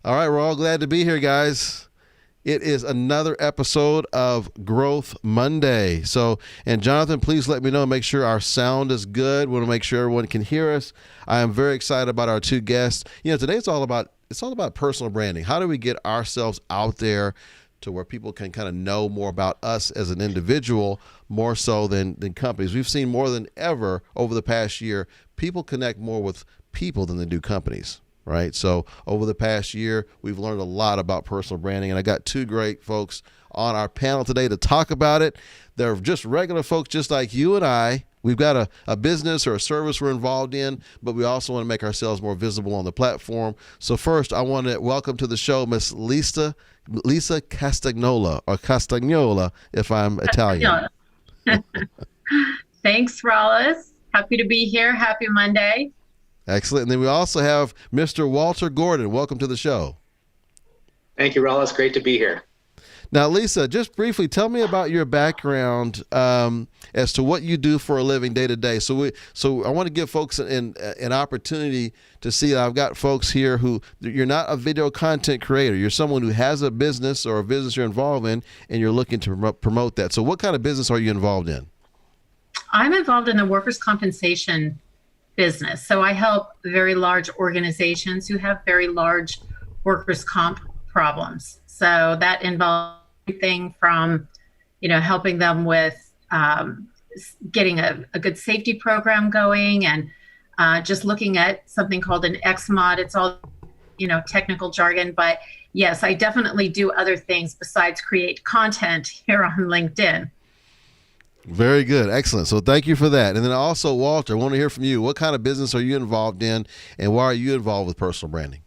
All right, we're all glad to be here, guys. It is another episode of Growth Monday. And Jonathan, please let me know, make sure our sound is good. We want to make sure everyone can hear us. I am very excited about our two guests. Today it's all about personal branding. How do we get ourselves out there to where people can kind of know more about us as an individual, more so than companies? We've seen more than ever over the past year, people connect more with people than they do companies. Right. So over the past year, we've learned a lot about personal branding, and I got two great folks on our panel today to talk about it. They're just regular folks, just like you and I. We've got a business or a service we're involved in, but we also want to make ourselves more visible on the platform. So first, I want to welcome to the show Miss Lisa Castagnola, or Castagnola, if I'm Italian. Thanks, Rollis. Happy to be here. Happy Monday. Excellent. And then we also have Mr. Walter Gordon. Welcome to the show. Thank you, Rollis. Great to be here. Now, Lisa, just briefly, tell me about your background as to what you do for a living day to day. So I want to give folks an opportunity to see that I've got folks here who, you're not a video content creator. You're someone who has a business or a business you're involved in, and you're looking to promote that. So what kind of business are you involved in? I'm involved in the workers' compensation business. So I help very large organizations who have very large workers' comp problems. So that involves everything from, helping them with getting a good safety program going, and just looking at something called an XMOD. It's all, technical jargon, but yes, I definitely do other things besides create content here on LinkedIn. Very good. Excellent. So thank you for that. And then also, Walter, I want to hear from you. What kind of business are you involved in, and why are you involved with personal branding?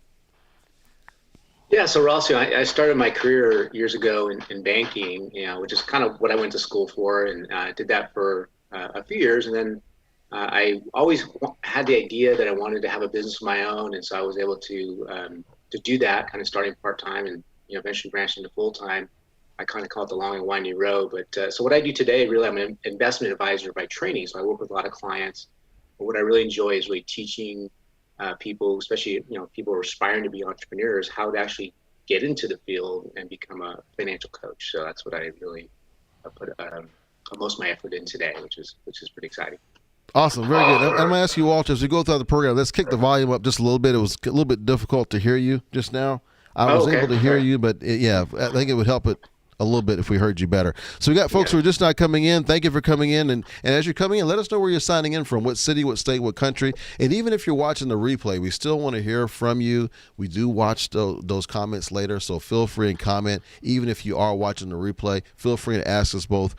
Yeah, so Ross, I started my career years ago in banking, which is kind of what I went to school for, and did that for a few years. And then I always had the idea that I wanted to have a business of my own, and so I was able to do that, kind of starting part-time and eventually branching to full-time. I kind of call it the long and winding road. But so what I do today, really, I'm an investment advisor by training. So I work with a lot of clients. But what I really enjoy is really teaching people, especially people who are aspiring to be entrepreneurs, how to actually get into the field and become a financial coach. So that's what I really put most of my effort in today, which is pretty exciting. Awesome. Very good. I'm going to ask you, Walter, as we go through the program, let's kick the volume up just a little bit. It was a little bit difficult to hear you just now. I was able to hear you, but I think it would help it a little bit if we heard you better. So we got folks who are just not coming in. Thank you for coming in. And as you're coming in, let us know where you're signing in from, what city, what state, what country. And even if you're watching the replay, we still want to hear from you. We do watch those comments later, so feel free and comment. Even if you are watching the replay, feel free to ask us both,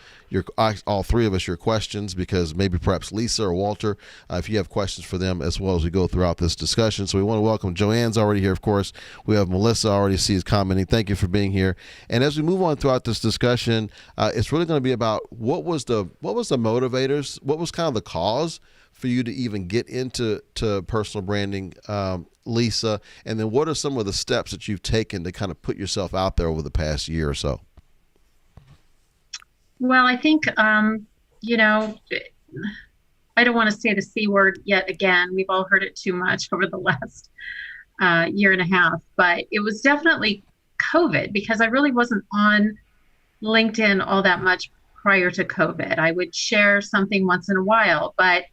all three of us, your questions, because maybe perhaps Lisa or Walter, if you have questions for them as well as we go throughout this discussion. So we want to welcome Joanne's already here, of course. We have Melissa already sees commenting. Thank you for being here. And as we move on throughout this discussion, it's really going to be about what was the motivators, what was kind of the cause for you to even get into personal branding, Lisa, and then what are some of the steps that you've taken to kind of put yourself out there over the past year or so? Well, I think, I don't want to say the C word yet again. We've all heard it too much over the last year and a half, but it was definitely COVID, because I really wasn't on LinkedIn all that much prior to COVID. I would share something once in a while, but,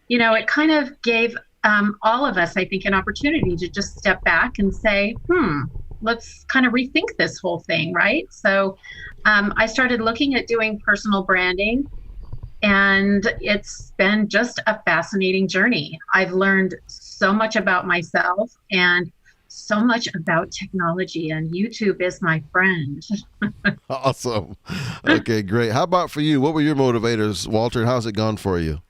it kind of gave all of us, I think, an opportunity to just step back and say, let's kind of rethink this whole thing, right? So I started looking at doing personal branding, and it's been just a fascinating journey. I've learned so much about myself and so much about technology, and YouTube is my friend. Awesome. Okay, great. How about for you? What were your motivators, Walter, and how's it gone for you?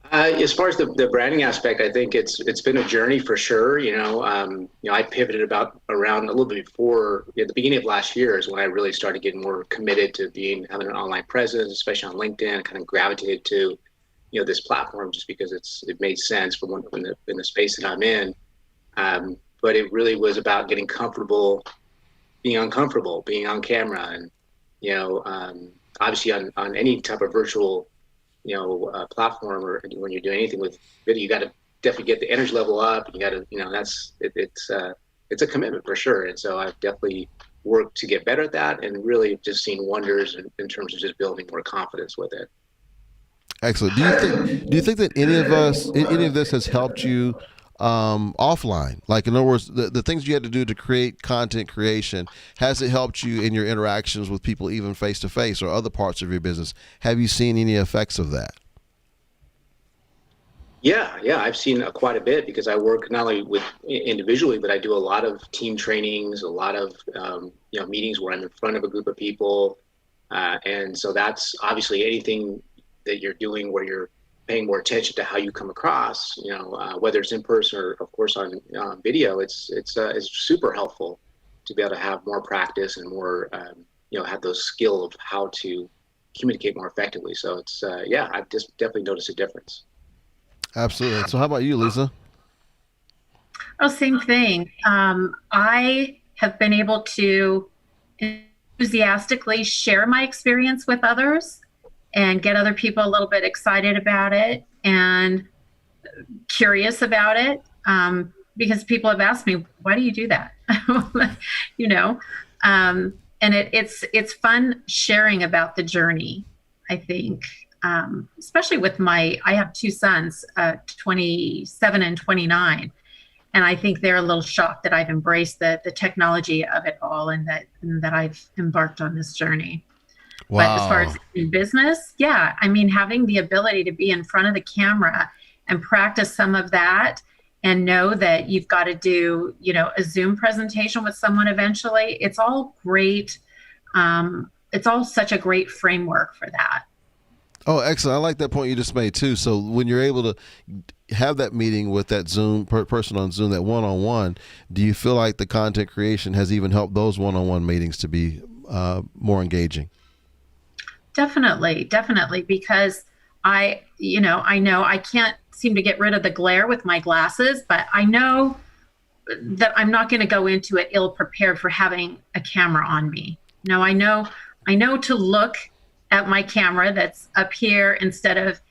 As far as the branding aspect, I think it's been a journey for sure. I pivoted around a little bit before at the beginning of last year is when I really started getting more committed to having an online presence, especially on LinkedIn. Kind of gravitated to this platform just because it made sense for in the space that I'm in. But it really was about getting comfortable, being uncomfortable, being on camera, and obviously on any type of virtual platform, or when you're doing anything with video, you got to definitely get the energy level up. You got to, it's a commitment for sure. And so I've definitely worked to get better at that, and really just seen wonders in terms of just building more confidence with it. Excellent. Do you think that any of this has helped you offline? Like, in other words, the things you had to do to create content creation, has it helped you in your interactions with people, even face to face or other parts of your business? Have you seen any effects of that? Yeah, I've seen quite a bit, because I work not only with individually, but I do a lot of team trainings, a lot of meetings where I'm in front of a group of people, and so that's obviously anything that you're doing where you're paying more attention to how you come across. Whether it's in person or, of course, on video, it's super helpful to be able to have more practice and more have those skill of how to communicate more effectively. So it's I've just definitely noticed a difference. Absolutely. So, how about you, Lisa? Oh, same thing. I have been able to enthusiastically share my experience with others and get other people a little bit excited about it and curious about it, because people have asked me, why do you do that? you know, and it's fun sharing about the journey, I think. Especially with I have two sons, 27 and 29. And I think they're a little shocked that I've embraced the technology of it all, and that I've embarked on this journey. Wow. But as far as in business, yeah, I mean, having the ability to be in front of the camera and practice some of that, and know that you've got to do, a Zoom presentation with someone eventually, it's all great. It's all such a great framework for that. Oh, excellent. I like that point you just made too. So when you're able to have that meeting with that Zoom person on Zoom, that one-on-one, do you feel like the content creation has even helped those one-on-one meetings to be more engaging? Definitely, because I know I can't seem to get rid of the glare with my glasses, but I know that I'm not going to go into it ill prepared for having a camera on me. No, I know to look at my camera that's up here instead of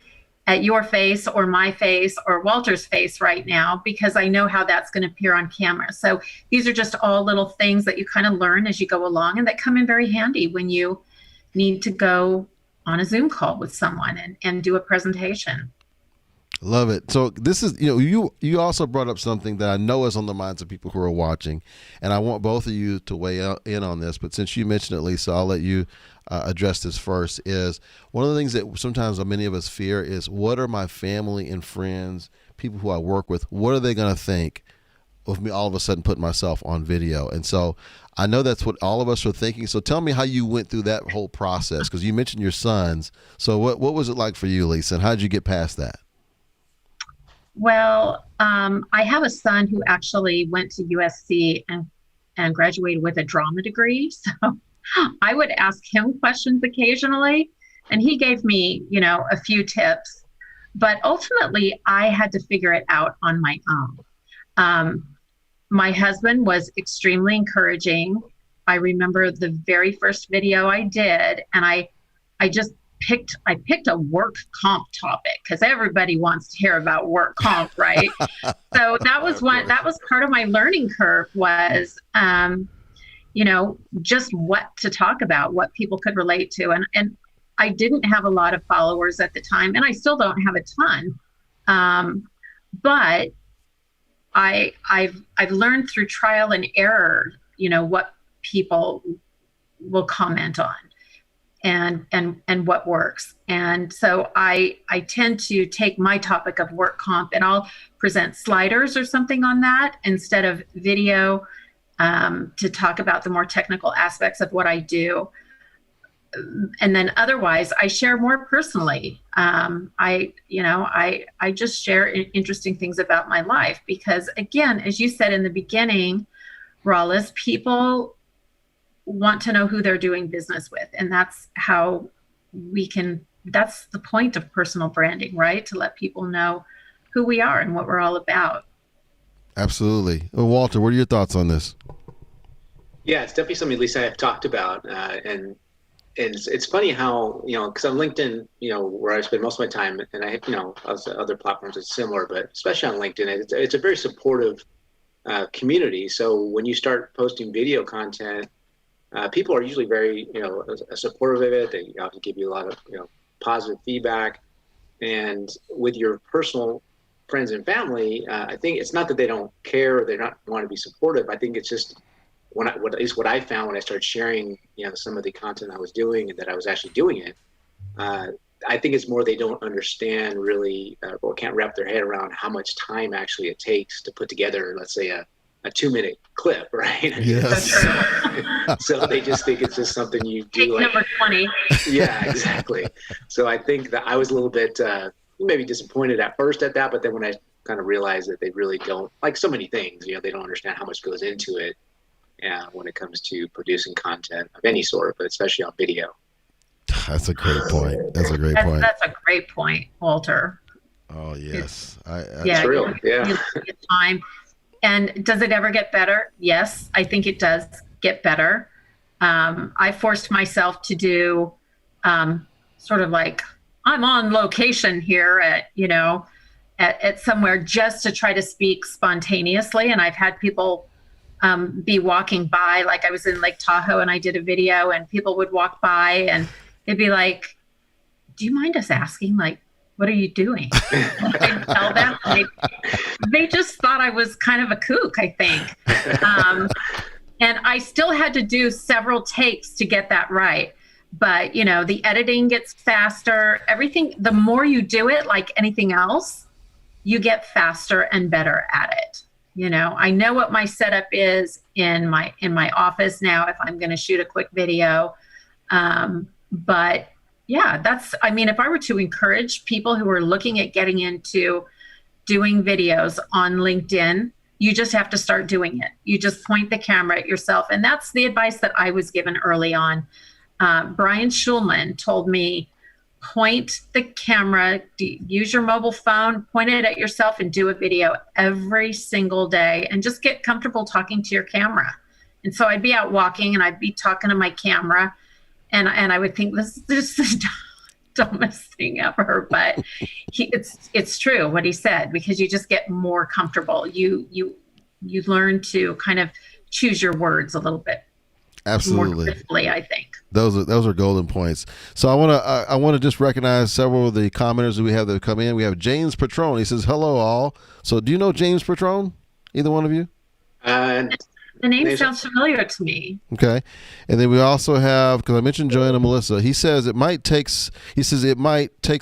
at your face or my face or Walter's face right now, because I know how that's going to appear on camera. So these are just all little things that you kind of learn as you go along, and that come in very handy when you need to go on a Zoom call with someone and do a presentation. Love it. So this is, you also brought up something that I know is on the minds of people who are watching, and I want both of you to weigh in on this. But since you mentioned it, Lisa, I'll let you address this first. Is one of the things that sometimes many of us fear is, what are my family and friends, people who I work with, what are they going to think of me all of a sudden putting myself on video? And so I know that's what all of us are thinking. So tell me how you went through that whole process, because you mentioned your sons. So what was it like for you, Lisa, and how did you get past that? Well, I have a son who actually went to USC and graduated with a drama degree. So I would ask him questions occasionally, and he gave me, a few tips. But ultimately, I had to figure it out on my own. My husband was extremely encouraging. I remember the very first video I did, and I picked a work comp topic, because everybody wants to hear about work comp, right? So that was part of my learning curve, was just what to talk about, what people could relate to. And I didn't have a lot of followers at the time, and I still don't have a ton. But I've learned through trial and error, what people will comment on and what works. And so I tend to take my topic of work comp, and I'll present sliders or something on that instead of video, to talk about the more technical aspects of what I do. And then otherwise, I share more personally. I just share interesting things about my life, because, again, as you said in the beginning, Rollis, people want to know who they're doing business with, and that's how that's the point of personal branding, right? To let people know who we are and what we're all about. Absolutely. Well, Walter, what are your thoughts on this? Yeah, it's definitely something Lisa and I have talked about, and it's funny how, because on LinkedIn, where I spend most of my time, and I, other platforms it's similar, but especially on LinkedIn, it's a very supportive community. So when you start posting video content, people are usually very, supportive of it. They often give you a lot of, positive feedback. And with your personal friends and family, I think it's not that they don't care or they not want to be supportive. I think it's just at least what I found when I started sharing, some of the content I was doing and that I was actually doing it. I think it's more they don't understand really, or can't wrap their head around how much time actually it takes to put together, let's say, a 2-minute clip, right? Yes. So they just think it's just something you do. Take number 20. Yeah, exactly. So I think that I was a little bit maybe disappointed at first at that, but then when I kind of realized that they really don't, like so many things, they don't understand how much goes into it when it comes to producing content of any sort, but especially on video. That's a great point. That's a great point. That's a great point, Walter. Oh, yes. It's real. Yeah. Time. And does it ever get better? Yes, I think it does get better. I forced myself to do sort of like, I'm on location here at somewhere just to try to speak spontaneously. And I've had people be walking by, like I was in Lake Tahoe and I did a video and people would walk by and they'd be like, do you mind us asking, like, what are you doing? I'd tell them. They just thought I was kind of a kook, I think. And I still had to do several takes to get that right. But, the editing gets faster. Everything, the more you do it, like anything else, you get faster and better at it. I know what my setup is in my office now if I'm going to shoot a quick video. But yeah, if I were to encourage people who are looking at getting into doing videos on LinkedIn, you just have to start doing it. You just point the camera at yourself. And that's the advice that I was given early on. Brian Schulman told me, point the camera, use your mobile phone, point it at yourself and do a video every single day and just get comfortable talking to your camera. And so I'd be out walking and I'd be talking to my camera and I would think this is the dumbest thing ever, but it's true what he said, because you just get more comfortable. You learn to kind of choose your words a little bit. Absolutely. More crisply, I think. Those are golden points. So I want to just recognize several of the commenters that we have that have come in. We have James Patron. He says, hello all. So do you know James Patron? Either one of you? The name sounds familiar to me. Okay. And then we also have, because I mentioned Joanna Melissa, he says it might takes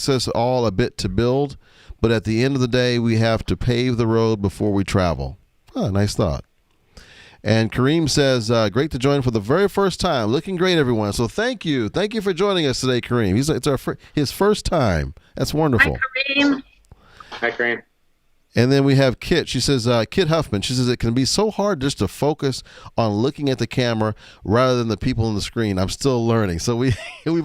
us all a bit to build, but at the end of the day, we have to pave the road before we travel. Oh, nice thought. And Kareem says, great to join for the very first time. Looking great, everyone. So thank you. Thank you for joining us today, Kareem. It's his first time. That's wonderful. Hi, Kareem. Hi, Kareem. And then we have Kit. She says, Kit Huffman. She says, it can be so hard just to focus on looking at the camera rather than the people on the screen. I'm still learning. So we've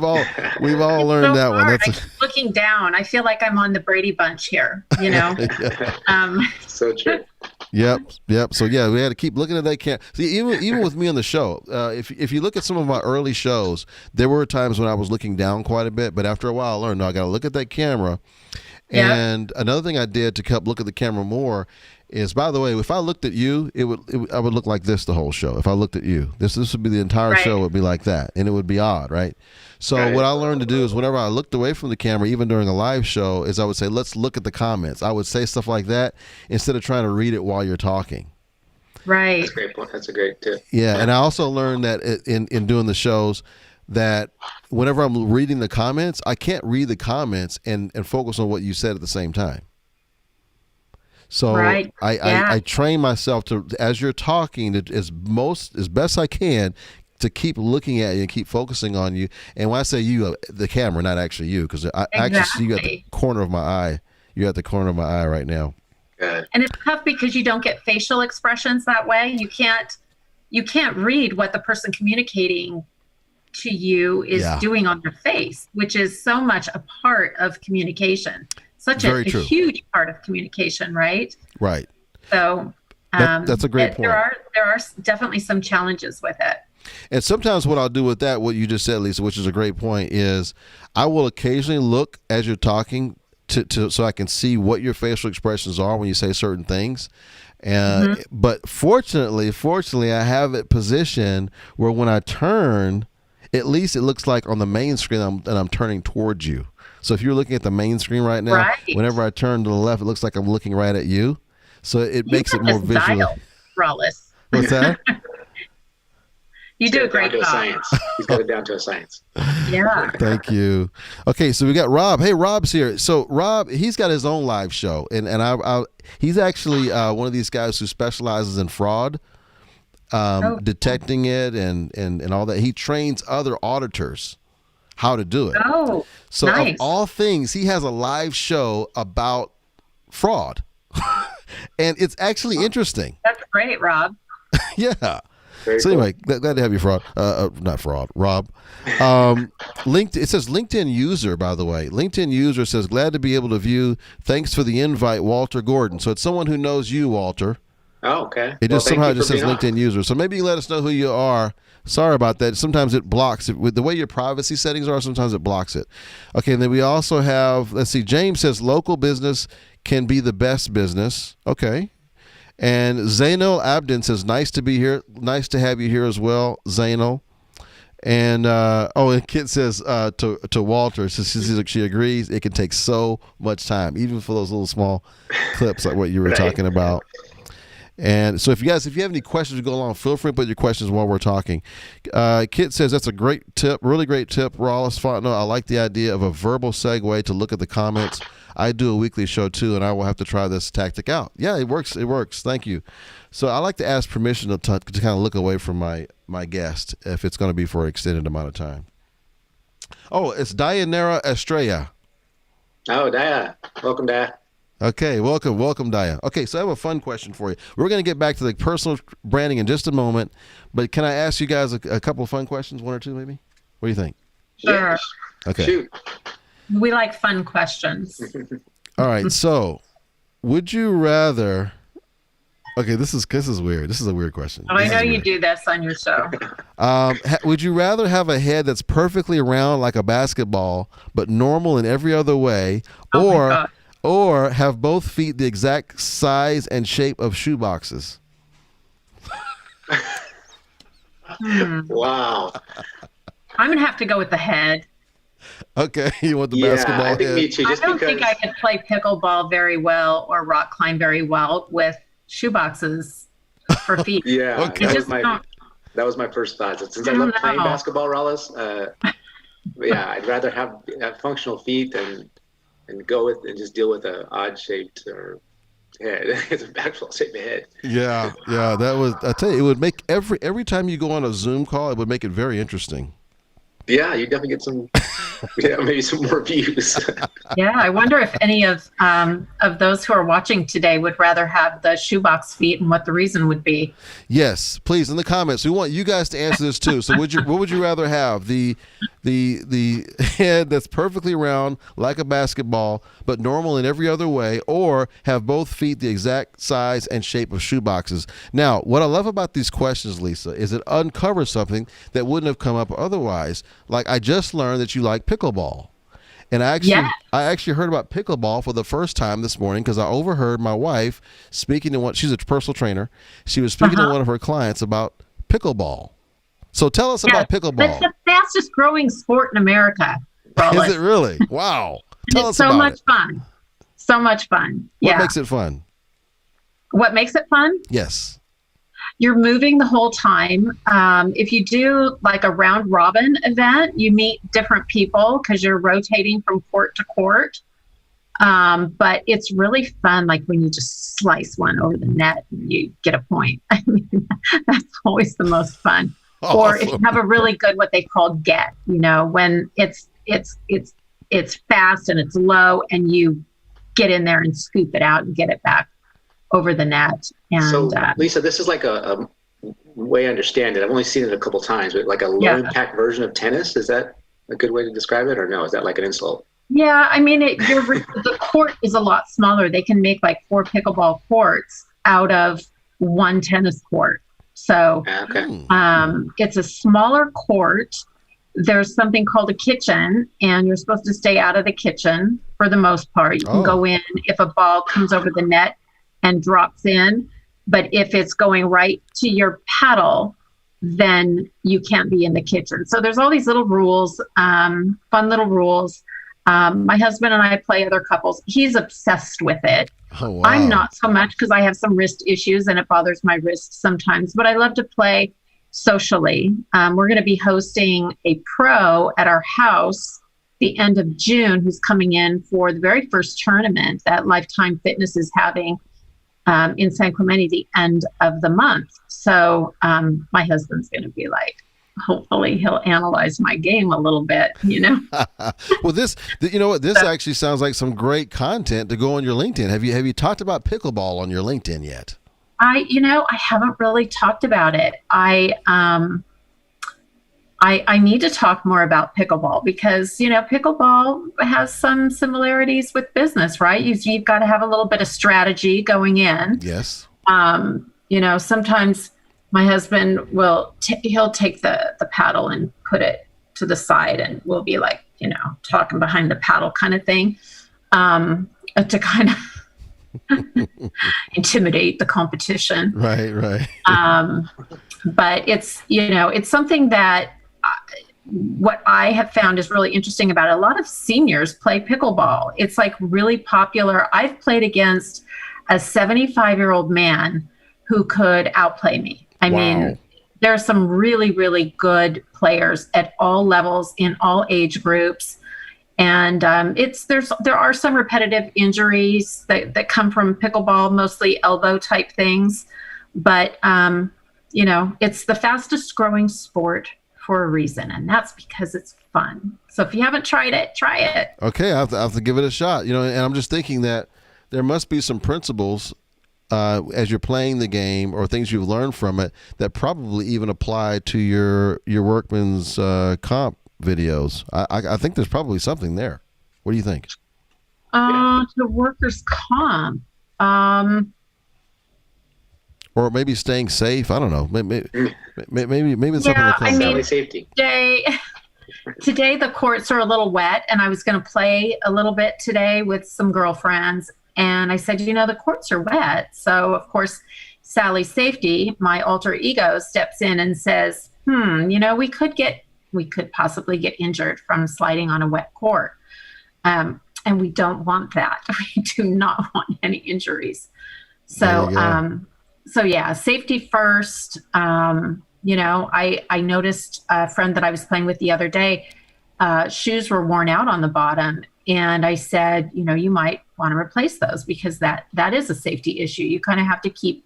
all learned that one. That's looking down. I feel like I'm on the Brady Bunch here, So true. Yep. So yeah, we had to keep looking at that camera. See, even with me on the show, if you look at some of my early shows, there were times when I was looking down quite a bit, but after a while I learned, no, I got to look at that camera. And another thing I did to help look at the camera more is, by the way, if I looked at you, I would look like this the whole show. If I looked at you, this would be the entire show would be like that, and it would be odd, right? So what I learned to do is whenever I looked away from the camera, even during a live show, is I would say, let's look at the comments. I would say stuff like that instead of trying to read it while you're talking. Right. That's a great point. That's a great tip. Yeah, and I also learned that in doing the shows, that whenever I'm reading the comments, I can't read the comments and focus on what you said at the same time. So I train myself to, as you're talking, as best I can, to keep looking at you and keep focusing on you. And when I say you, the camera, not actually you, because I actually see you at the corner of my eye. You're at the corner of my eye right now. Good. And it's tough because you don't get facial expressions that way. You can't read what the person communicating to you is doing on their face, which is so much a part of communication. Such a huge part of communication, right? Right. So that's a great point. There are definitely some challenges with it. And sometimes what I'll do with that, what you just said, Lisa, which is a great point, is I will occasionally look as you're talking to so I can see what your facial expressions are when you say certain things. And but fortunately, I have it positioned where when I turn, at least it looks like on the main screen that I'm turning towards you. So if you're looking at the main screen right now, whenever I turn to the left, it looks like I'm looking right at you. So it makes it more visually. Rollis. What's that? You do a great job. Science. He's got it down to a science. Yeah. Thank you. Okay, so we got Rob. Hey, Rob's here. So Rob, he's got his own live show, and he's actually one of these guys who specializes in fraud, detecting it and all that. He trains other auditors how to do it. Oh, so nice. Of all things, he has a live show about fraud, and it's actually interesting. That's great, Rob. Yeah. Very so anyway, glad to have you, Rob. LinkedIn. It says LinkedIn user, by the way. LinkedIn user says, glad to be able to view. Thanks for the invite, Walter Gordon. So it's someone who knows you, Walter. Oh, okay. It just somehow just says LinkedIn user. So maybe you let us know who you are. Sorry about that. Sometimes it blocks it. With the way your privacy settings are, sometimes it blocks it. Okay, and then we also have, let's see, James says local business can be the best business. Okay. And Zainal Abdin says, nice to be here. Nice to have you here as well, Zainal. And and Kit says to Walter, she agrees it can take so much time, even for those little small clips like what you were talking about. And so if you have any questions to go along, feel free to put your questions while we're talking. Kit says that's a great tip, really great tip, Rollis Fontenot. I like the idea of a verbal segue to look at the comments. I do a weekly show too, and I will have to try this tactic out. Yeah, it works. It works. Thank you. So I like to ask permission to kind of look away from my guest if it's going to be for an extended amount of time. Oh, it's Dayanara Estrella. Oh, Daya. Welcome, Daya. Okay, welcome, Daya. Okay, so I have a fun question for you. We're going to get back to the personal branding in just a moment, but can I ask you guys a couple of fun questions, one or two maybe? What do you think? Sure. Okay. Shoot. We like fun questions. All right, so would you rather... Okay, this is weird. This is a weird question. Oh, I know you do this on your show. Would you rather have a head that's perfectly round like a basketball, but normal in every other way, or have both feet the exact size and shape of shoe boxes? Wow. I'm going to have to go with the head. Okay, you want the basketball I think head? me too. I don't think I could play pickleball very well or rock climb very well with shoe boxes for feet. Yeah, Okay. that was my first thought. Since I love playing basketball, Rollis, I'd rather have functional feet and go with and just deal with an odd shaped or head. It's an actual shaped head. Yeah. That was. I tell you, it would make every time you go on a Zoom call, it would make it very interesting. Yeah, you definitely get some. Maybe some more views. Yeah, I wonder if any of those who are watching today would rather have the shoebox feet and what the reason would be. Yes, please in the comments. We want you guys to answer this too. So what would you rather have? The head that's perfectly round like a basketball but normal in every other way, or have both feet the exact size and shape of shoe boxes? Now, what I love about these questions, Lisa, is it uncovers something that wouldn't have come up otherwise. Like I just learned that you like pickleball. And I actually heard about pickleball for the first time this morning because I overheard my wife speaking to she's a personal trainer. She was speaking to one of her clients about pickleball. So tell us about pickleball. It's the fastest growing sport in America. Rollis. Is it really? Wow. Tell us so about much it. fun. So much fun. What makes it fun? What makes it fun? Yes. You're moving the whole time. If you do like a round robin event, you meet different people because you're rotating from court to court. But it's really fun, like when you just slice one over the net and you get a point. I mean, that's always the most fun. Awesome. Or if you have a really good what they call get, when it's fast and it's low and you get in there and scoop it out and get it back over the net. And so Lisa, this is like a way I understand it. I've only seen it a couple times, but like a low impact version of tennis. Is that a good way to describe it, or no? Is that like an insult? Yeah, I mean, the court is a lot smaller. They can make like 4 pickleball courts out of 1 tennis court. So it's a smaller court. There's something called a kitchen, and you're supposed to stay out of the kitchen for the most part. You can go in if a ball comes over the net and drops in. But if it's going right to your paddle, then you can't be in the kitchen. So there's all these little rules, fun little rules. My husband and I play other couples. He's obsessed with it. Oh, wow. I'm not so much because I have some wrist issues and it bothers my wrists sometimes, but I love to play socially. We're going to be hosting a pro at our house the end of June who's coming in for the very first tournament that Lifetime Fitness is having in San Clemente the end of the month. So my husband's going to be like, hopefully he'll analyze my game a little bit, Well, this actually sounds like some great content to go on your LinkedIn. Have you talked about pickleball on your LinkedIn yet? I haven't really talked about it. I need to talk more about pickleball because, pickleball has some similarities with business, right? You've got to have a little bit of strategy going in. Yes. Sometimes my husband he'll take the paddle and put it to the side and we'll be like, talking behind the paddle kind of thing, to kind of intimidate the competition. Right. But it's something that what I have found is really interesting about it. A lot of seniors play pickleball. It's like really popular. I've played against a 75-year-old man who could outplay me. I mean, there are some really, really good players at all levels in all age groups. And there are some repetitive injuries that come from pickleball, mostly elbow type things. But, it's the fastest growing sport for a reason. And that's because it's fun. So if you haven't tried it, try it. Okay, I have to give it a shot. And I'm just thinking that there must be some principles as you're playing the game or things you've learned from it that probably even apply to your workman's comp videos. I think there's probably something there. What do you think? To workers' comp. Or maybe staying safe. I don't know. Maybe it's something that comes out. Safety. Today the courts are a little wet, and I was going to play a little bit today with some girlfriends. And I said, the courts are wet. So, of course, Sally Safety, my alter ego, steps in and says, we could possibly get injured from sliding on a wet court. And we don't want that. We do not want any injuries. So, safety first. I noticed a friend that I was playing with the other day, shoes were worn out on the bottom. And I said, you might want to replace those because that is a safety issue. You kind of have to keep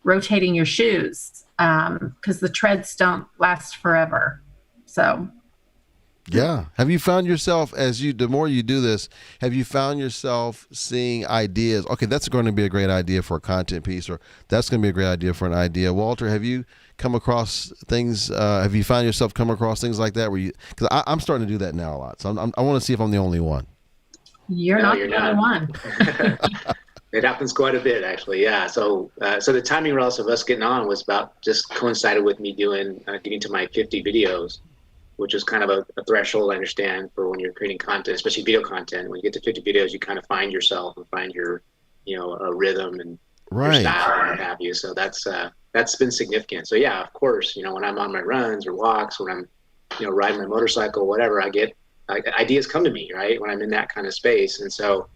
rotating your shoes because the treads don't last forever. So. Yeah. Have you found yourself the more you do this, have you found yourself seeing ideas? Okay, that's going to be a great idea for a content piece, or that's going to be a great idea for an idea. Walter, have you come across things? Have you found yourself come across things like that because I'm starting to do that now a lot. So I want to see if I'm the only one. You're not the only one. It happens quite a bit, actually. Yeah. So the timing of us getting on was about just coincided with me getting to my 50 videos, which is kind of a threshold, I understand, for when you're creating content, especially video content. When you get to 50 videos, you kind of find yourself and find your, a rhythm and your style and what have you. So that's been significant. So yeah, of course, when I'm on my runs or walks, when I'm, riding my motorcycle, whatever, I get ideas come to me, right? When I'm in that kind of space. And so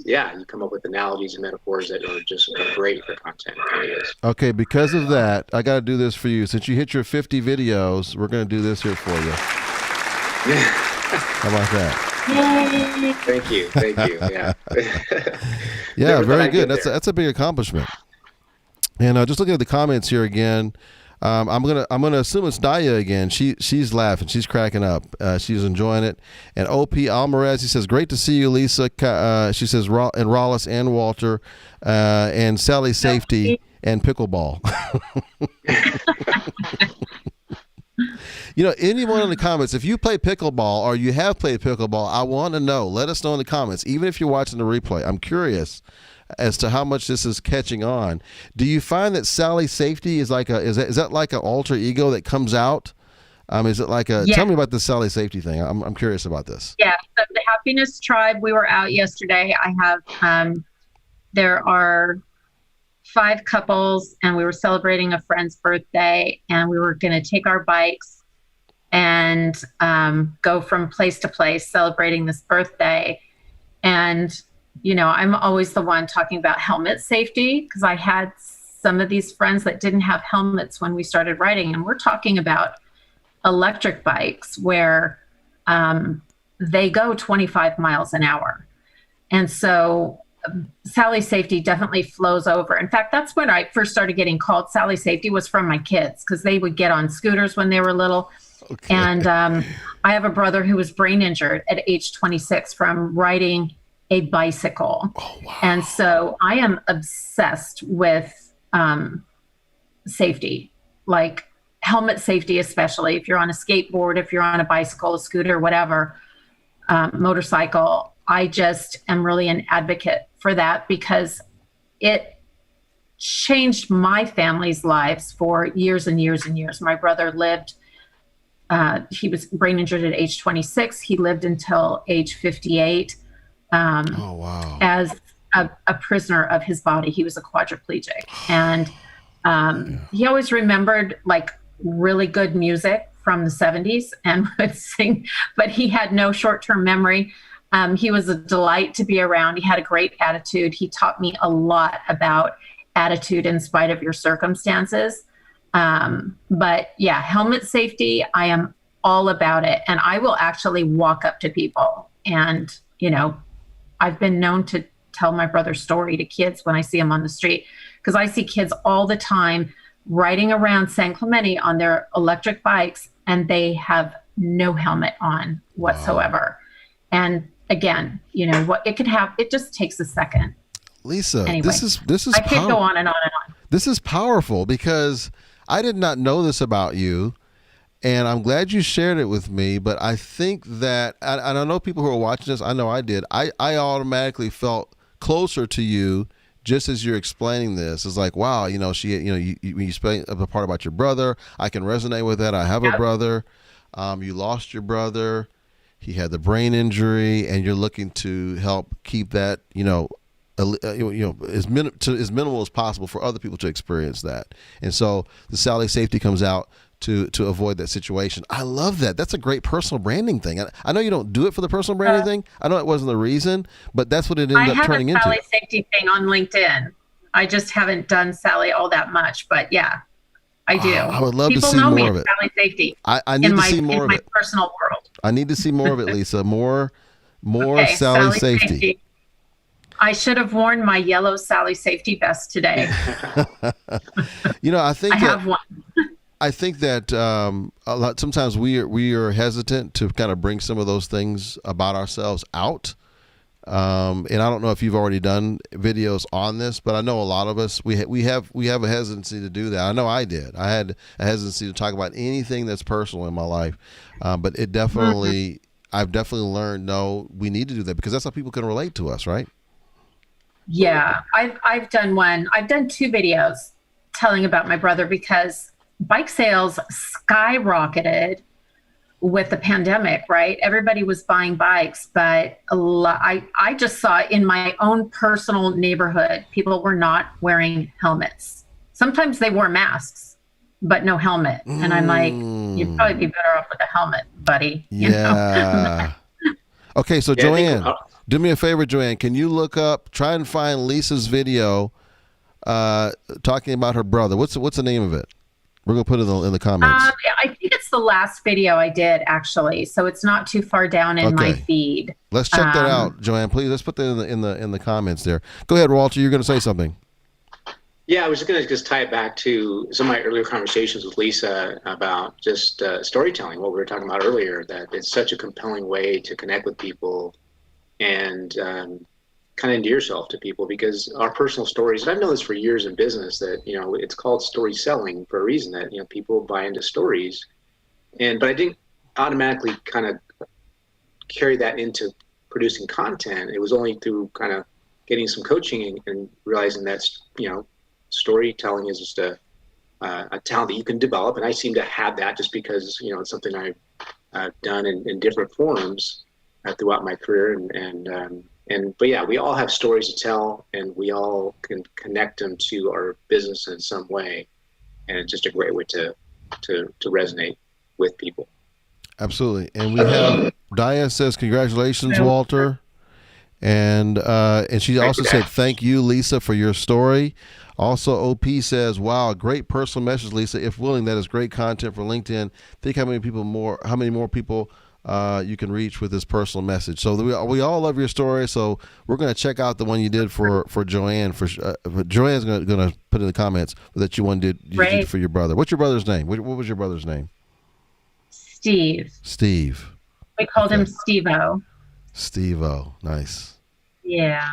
you come up with analogies and metaphors that are just great for content ideas. Okay, because of that, I got to do this for you. Since you hit your 50 videos, we're going to do this here for you. How about that? Yay. Thank you. Yeah. Yeah, very good. That's a big accomplishment. And just looking at the comments here again, I'm gonna assume it's Daya again. She's laughing. She's cracking up. She's enjoying it. And OP Alvarez, he says, "Great to see you, Lisa." She says, "And Rollis and Walter, and Sally Safety and pickleball." Anyone in the comments, if you play pickleball or you have played pickleball, I want to know. Let us know in the comments. Even if you're watching the replay, I'm curious as to how much this is catching on. Do you find that Sally Safety is is that like an alter ego that comes out? Is it like tell me about the Sally Safety thing. I'm curious about this. Yeah. So the Happiness Tribe, we were out yesterday. I have, there are 5 couples, and we were celebrating a friend's birthday, and we were going to take our bikes and go from place to place celebrating this birthday. And, I'm always the one talking about helmet safety, because I had some of these friends that didn't have helmets when we started riding. And we're talking about electric bikes where they go 25 miles an hour. And so Sally Safety definitely flows over. In fact, that's when I first started getting called Sally Safety, was from my kids, because they would get on scooters when they were little. Okay. And I have a brother who was brain injured at age 26 from riding a bicycle. Oh, wow. And so I am obsessed with safety, like helmet safety, especially if you're on a skateboard, if you're on a bicycle, a scooter, whatever, motorcycle. I just am really an advocate for that, because it changed my family's lives for years and years and years. My brother lived, he was brain injured at age 26. He lived until age 58 as a prisoner of his body. He was a quadriplegic. And he always remembered like really good music from the 70s and would sing, but he had no short-term memory. He was a delight to be around. He had a great attitude. He taught me a lot about attitude in spite of your circumstances. But yeah, helmet safety, I am all about it. And I will actually walk up to people. And, I've been known to tell my brother's story to kids when I see them on the street, because I see kids all the time riding around San Clemente on their electric bikes, and they have no helmet on whatsoever. Wow. And again, what it could have, it just takes a second. Lisa, anyway, this is I could go on and on and on. This is powerful, because I did not know this about you, and I'm glad you shared it with me. But I think that, and I know people who are watching this, I know I did, I automatically felt closer to you just as you're explaining this. It's like, wow, she, you explain the part about your brother. I can resonate with that. I have a brother. You lost your brother. He had the brain injury, and you're looking to help keep that, as minimal as possible for other people to experience that. And so the Sally Safety comes out to avoid that situation. I love that. That's a great personal branding thing. I know you don't do it for the personal branding thing. I know it wasn't the reason, but that's what it ended up turning into. I have a Sally Safety thing on LinkedIn. I just haven't done Sally all that much, but yeah, I do. I would love to see more of it. Sally Safety. I need to see more of it. In my personal world. I need to see more of it, Lisa. More okay, Sally Safety. I should have worn my yellow Sally Safety vest today. I think I have one. I think that sometimes we are hesitant to kind of bring some of those things about ourselves out. And I don't know if you've already done videos on this, but I know a lot of us we have a hesitancy to do that. I know I did. I had a hesitancy to talk about anything that's personal in my life, but it definitely I've definitely learned, no, we need to do that, because that's how people can relate to us, right? Yeah, I've done one. I've done 2 videos telling about my brother, because bike sales skyrocketed with the pandemic, right? Everybody was buying bikes, but I just saw in my own personal neighborhood, people were not wearing helmets. Sometimes they wore masks, but no helmet. And I'm like, you'd probably be better off with a helmet, buddy. Yeah. Okay, so Joanne, do me a favor, Joanne. Can you try and find Lisa's video talking about her brother? What's the name of it? We're going to put it in the comments. I think it's the last video I did, actually. So it's not too far down in my feed. Let's check that out, Joanne. Please, let's put that in the comments there. Go ahead, Walter. You're going to say something. Yeah, I was going to tie it back to some of my earlier conversations with Lisa about just storytelling, what we were talking about earlier, that it's such a compelling way to connect with people and kind of endear yourself to people, because our personal stories, and I've known this for years in business, that, it's called story selling for a reason, that, people buy into stories. But I didn't automatically kind of carry that into producing content. It was only through kind of getting some coaching and realizing that, storytelling is just a talent that you can develop. And I seem to have that just because, it's something I've done in different forms throughout my career. And but yeah, we all have stories to tell, and we all can connect them to our business in some way, and it's just a great way to resonate with people. Absolutely. And we have Dia says, congratulations, Walter. And she also said, thank you, Lisa, for your story. Also, OP says, wow, great personal message, Lisa. If willing, that is great content for LinkedIn. Think how many more people you can reach with this personal message. So we all love your story. So we're going to check out the one you did for Joanne. Joanne's going to put in the comments that you did for your brother. What's your brother's name? What was your brother's name? Steve. We called him Steve-O. Steve-O. Nice. Yeah.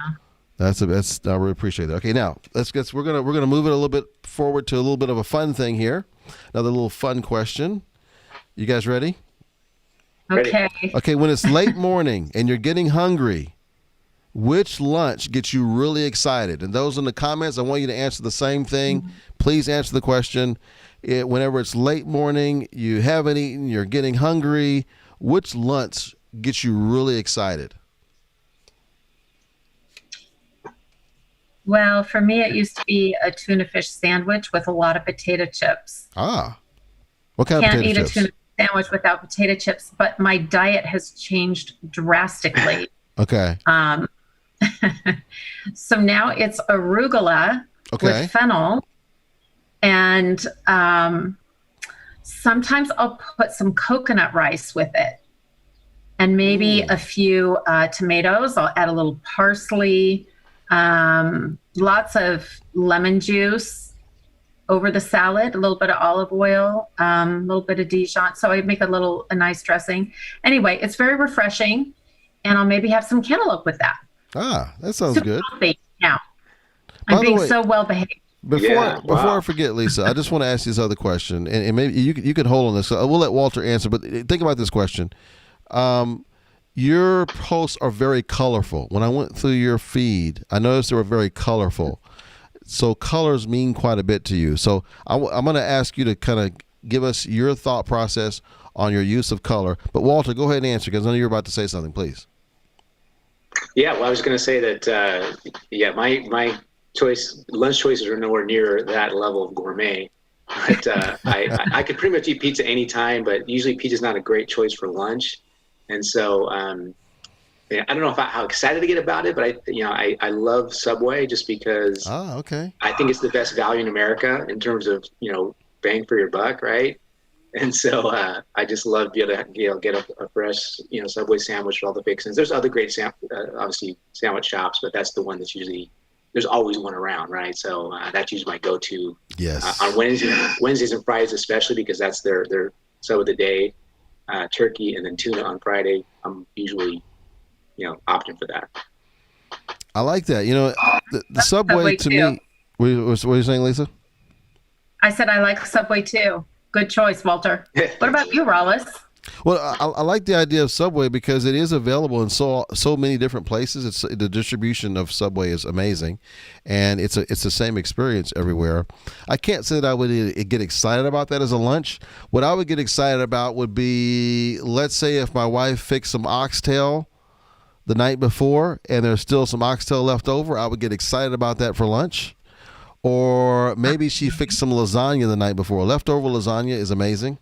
I really appreciate that. Okay, now we're gonna move it a little bit forward to a little bit of a fun thing here. Another little fun question. You guys ready? Okay. Okay, when it's late morning and you're getting hungry, which lunch gets you really excited? And those in the comments, I want you to answer the same thing. Mm-hmm. Please answer the question. Whenever it's late morning, you haven't eaten, you're getting hungry, which lunch gets you really excited? Well, for me, it used to be a tuna fish sandwich with a lot of potato chips. Ah. What kind of potato chips? Can't eat a tuna sandwich without potato chips, but my diet has changed drastically. Okay. So now it's arugula with fennel. And sometimes I'll put some coconut rice with it. And maybe a few tomatoes. I'll add a little parsley. Lots of lemon juice over the salad, a little bit of olive oil, a little bit of Dijon. So I make a nice dressing. Anyway, it's very refreshing, and I'll maybe have some cantaloupe with that. Ah, that sounds good. Now, I'm being so well behaved. Before I forget, Lisa, I just want to ask you this other question, and maybe you can hold on this. So we'll let Walter answer, but think about this question. Your posts are very colorful. When I went through your feed, I noticed they were very colorful. So colors mean quite a bit to you. So I'm going to ask you to kind of give us your thought process on your use of color. But Walter, go ahead and answer, because I know you're about to say something. Please. Yeah, well, I was going to say that, my lunch choices are nowhere near that level of gourmet. But I could pretty much eat pizza anytime, but usually pizza is not a great choice for lunch. And so I don't know how excited to get about it, but I love Subway just because I think it's the best value in America in terms of bang for your buck, right? And so I just love to be able to get a fresh Subway sandwich with all the fixings. There's other great obviously sandwich shops, but that's the one that's usually there's always one around, right? So that's usually my go-to. Yes. On Wednesdays and Fridays especially, because that's their sub of the day. Turkey and then tuna on Friday. I'm usually, opting for that. I like that. The Subway to me. What are you saying, Lisa? I said I like Subway too. Good choice, Walter. What about you, Rollis? Well, I like the idea of Subway because it is available in so many different places. The distribution of Subway is amazing, and it's the same experience everywhere. I can't say that I would get excited about that as a lunch. What I would get excited about would be, let's say, if my wife fixed some oxtail the night before and there's still some oxtail left over, I would get excited about that for lunch. Or maybe she fixed some lasagna the night before. Leftover lasagna is amazing.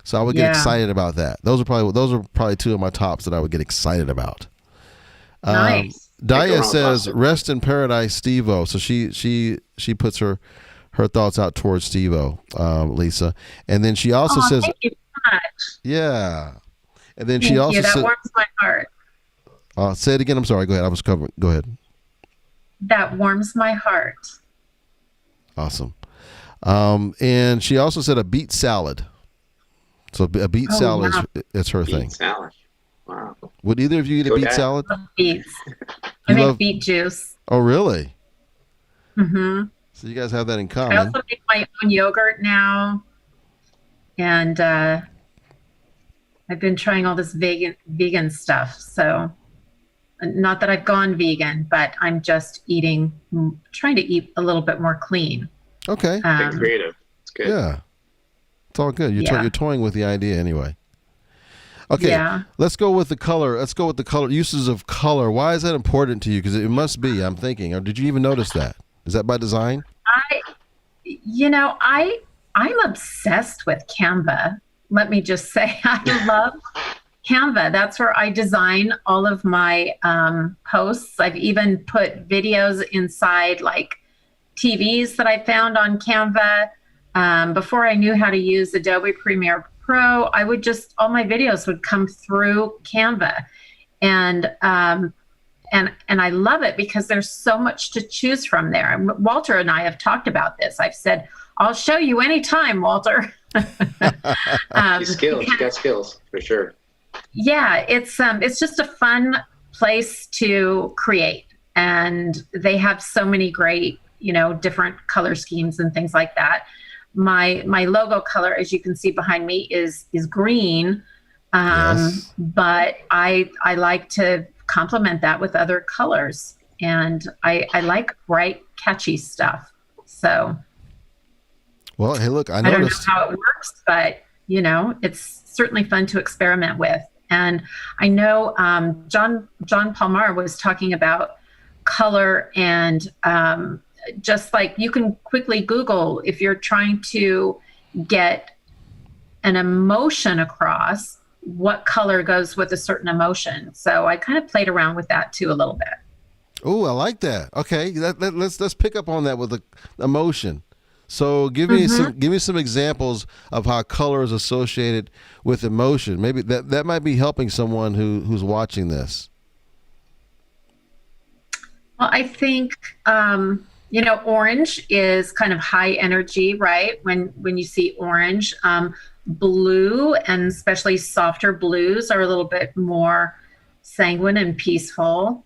So I would get excited about that. Those are probably two of my tops that I would get excited about. Nice. Dia says, "Rest in paradise, Steve-O." So she puts her thoughts out towards Steve-O, Lisa, and then she also says, "Thank you so much." Yeah, and then she also that said, warms my heart. Say it again. I'm sorry. Go ahead. I was covering. Go ahead. That warms my heart. Awesome. And she also said a beet salad. So a beet salad is her thing. Beet salad. Wow. Would either of you eat a beet salad? I love beets. I make beet juice. Oh, really? Mm-hmm. So you guys have that in common. I also make my own yogurt now. And I've been trying all this vegan stuff. So not that I've gone vegan, but I'm just trying to eat a little bit more clean. Okay. Get creative. It's good. Yeah. It's all good. You're toying with the idea anyway. Okay, Yeah. let's go with the color. Let's go with the color uses of color. Why is that important to you? Because it must be. I'm thinking. Or did you even notice that? Is that by design? I, I'm obsessed with Canva. Let me just say, I love Canva. That's where I design all of my posts. I've even put videos inside like TVs that I found on Canva. Before I knew how to use Adobe Premiere Pro, I would just, all my videos would come through Canva. And and I love it because there's so much to choose from there. Walter and I have talked about this. I've said, I'll show you anytime, Walter. You got skills for sure. Yeah, it's just a fun place to create, and they have so many great, different color schemes and things like that. My logo color, as you can see behind me, is green, Yes. but I like to complement that with other colors, and I like bright, catchy stuff. So Well, hey, look, I I don't know noticed. how it works, but it's certainly fun to experiment with. And I know John Palmar was talking about color, and just like you can quickly Google if you're trying to get an emotion across, what color goes with a certain emotion. So I kind of played around with that too a little bit. Oh, I like that. Okay, let's pick up on that with the emotion. So give Mm-hmm. me some examples of how color is associated with emotion. Maybe that might be helping someone who's watching this. Well, I think orange is kind of high energy, right? When you see orange, blue and especially softer blues are a little bit more sanguine and peaceful.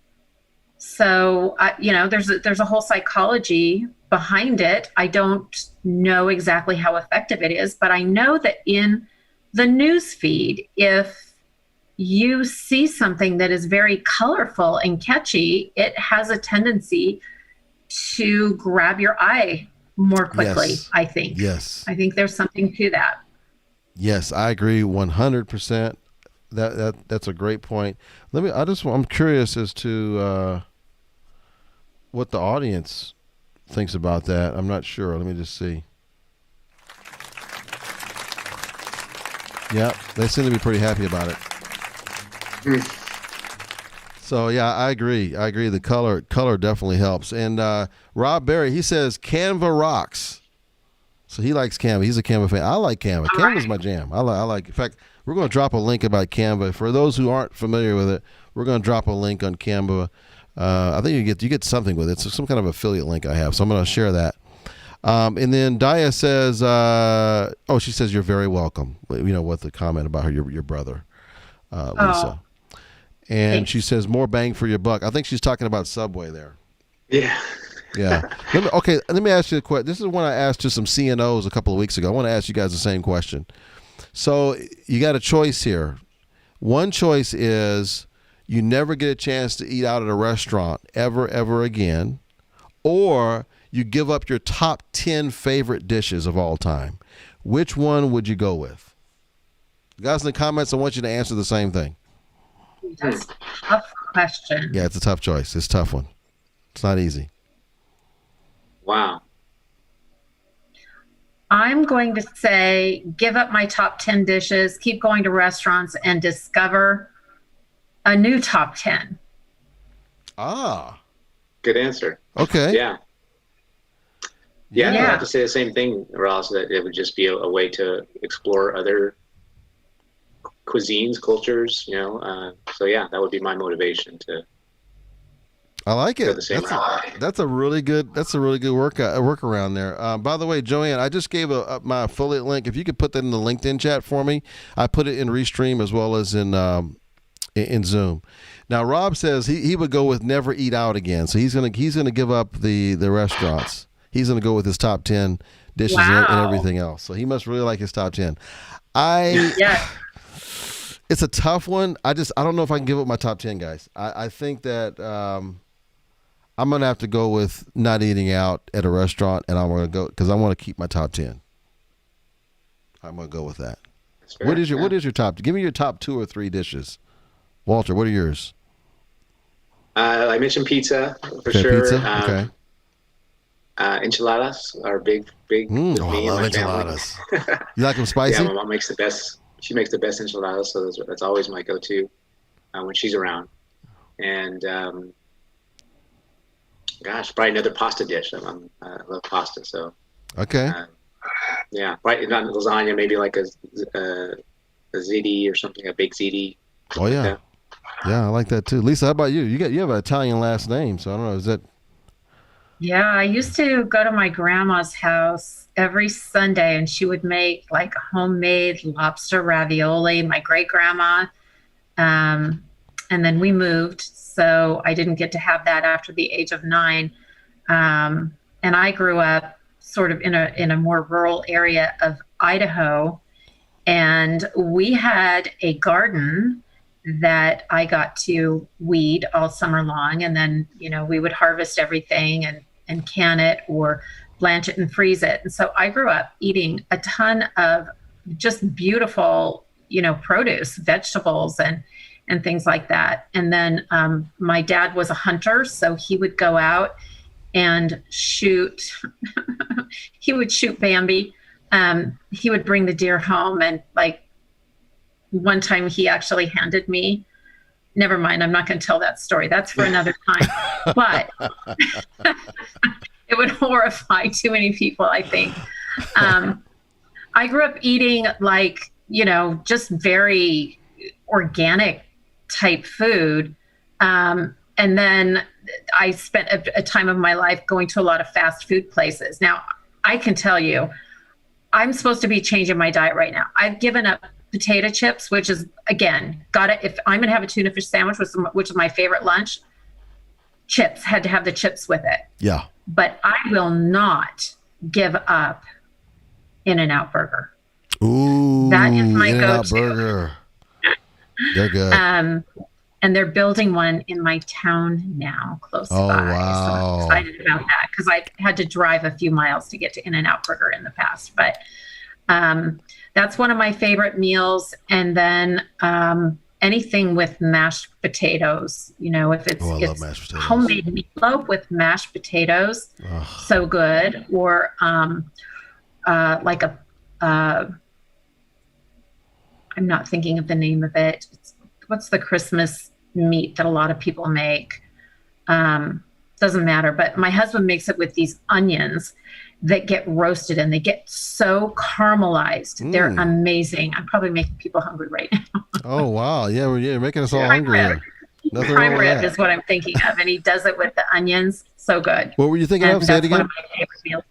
So there's a whole psychology behind it. I don't know exactly how effective it is, but I know that in the news feed, if you see something that is very colorful and catchy, it has a tendency to grab your eye more quickly, Yes. I think. Yes. I think there's something to that. Yes, I agree 100%. That's a great point. I'm curious as to what the audience thinks about that. I'm not sure. Let me just see. Yeah, they seem to be pretty happy about it. So yeah, I agree. The color definitely helps. And Rob Berry, he says Canva rocks. So he likes Canva. He's a Canva fan. I like Canva. Canva's my jam. I like. In fact, we're going to drop a link about Canva for those who aren't familiar with it. We're going to drop a link on Canva. I think you get something with it. It's some kind of affiliate link I have, so I'm going to share that. And then Dia says, she says you're very welcome. With the comment about your brother, Lisa. And Thanks. she says more bang for your buck. I think she's talking about Subway there. Yeah. Yeah. Let me ask you a question. This is one I asked to some CNOs a couple of weeks ago. I want to ask you guys the same question. So you got a choice here. One choice is you never get a chance to eat out at a restaurant ever again, or you give up your top 10 favorite dishes of all time. Which one would you go with? Guys in the comments, I want you to answer the same thing. That's a tough question. Yeah, it's a tough choice. It's a tough one. It's not easy. Wow. I'm going to say give up my top 10 dishes, keep going to restaurants, and discover a new top 10. Ah. Good answer. Okay. Yeah. Yeah, I Yeah. have to say the same thing, Ross, that it would just be a way to explore other cuisines, cultures, so yeah, that would be my motivation to I like go it. the same route. That's a really good workaround there. By the way, Joanne, I just gave my affiliate link. If you could put that in the LinkedIn chat for me, I put it in Restream as well as in Zoom. Now, Rob says he would go with never eat out again, so he's gonna give up the restaurants. He's gonna go with his top 10 dishes and Wow. everything else. So he must really like his top 10. Yeah. It's a tough one. I don't know if I can give up my top 10, guys. I think that I'm going to have to go with not eating out at a restaurant, and I'm going to go because I want to keep my top 10. I'm going to go with that. What is your top? Give me your top 2 or 3 dishes. Walter, what are yours? I mentioned pizza for Okay, sure. pizza. Okay. Enchiladas are big with I me and love my enchiladas. family. You like them spicy? Yeah, my mom makes the best. She makes the best enchiladas, so that's always my go-to when she's around. And gosh, probably another pasta dish. I love pasta, so Okay. yeah, probably not lasagna, maybe like a ziti or something, a baked ziti. Oh yeah, Like yeah, I like that too. Lisa, how about you? You have an Italian last name, so I don't know. Is that? Yeah, I used to go to my grandma's house every Sunday and she would make like homemade lobster ravioli, my great grandma. Um, and then we moved, so I didn't get to have that after the age of 9. And I grew up sort of in a more rural area of Idaho, and we had a garden that I got to weed all summer long. And then, we would harvest everything and can it or blanch it and freeze it. And so I grew up eating a ton of just beautiful, produce, vegetables and things like that. And then my dad was a hunter, so he would go out and shoot. He would shoot Bambi. He would bring the deer home, and like one time he actually handed me, never mind, I'm not going to tell that story. That's for another time. But it would horrify too many people, I think. I grew up eating like, just very organic type food. And then I spent a time of my life going to a lot of fast food places. Now, I can tell you, I'm supposed to be changing my diet right now. I've given up potato chips, which is, again, if I'm going to have a tuna fish sandwich, which is my favorite lunch, chips, had to have the chips with it. Yeah. But I will not give up In-N-Out Burger. Ooh, that is my In-N-Out go-to. Burger. They're good. And they're building one in my town now, close by. Wow. So I'm excited about that because I had to drive a few miles to get to In-N-Out Burger in the past. But that's one of my favorite meals. And then anything with mashed potatoes, if it's, I love it's mashed potatoes. Homemade meatloaf with mashed potatoes, so good. Or like I'm not thinking of the name of it. What's the Christmas meat that a lot of people make? Doesn't matter. But my husband makes it with these onions that get roasted and they get so caramelized. They're amazing. I'm probably making people hungry right now. Oh, wow. Yeah, you're making us all hungry here. Nothing Prime wrong with rib that. is what I'm thinking of. And he does it with the onions. So good. What were you thinking of? Say it That's one again. of my favorite meals.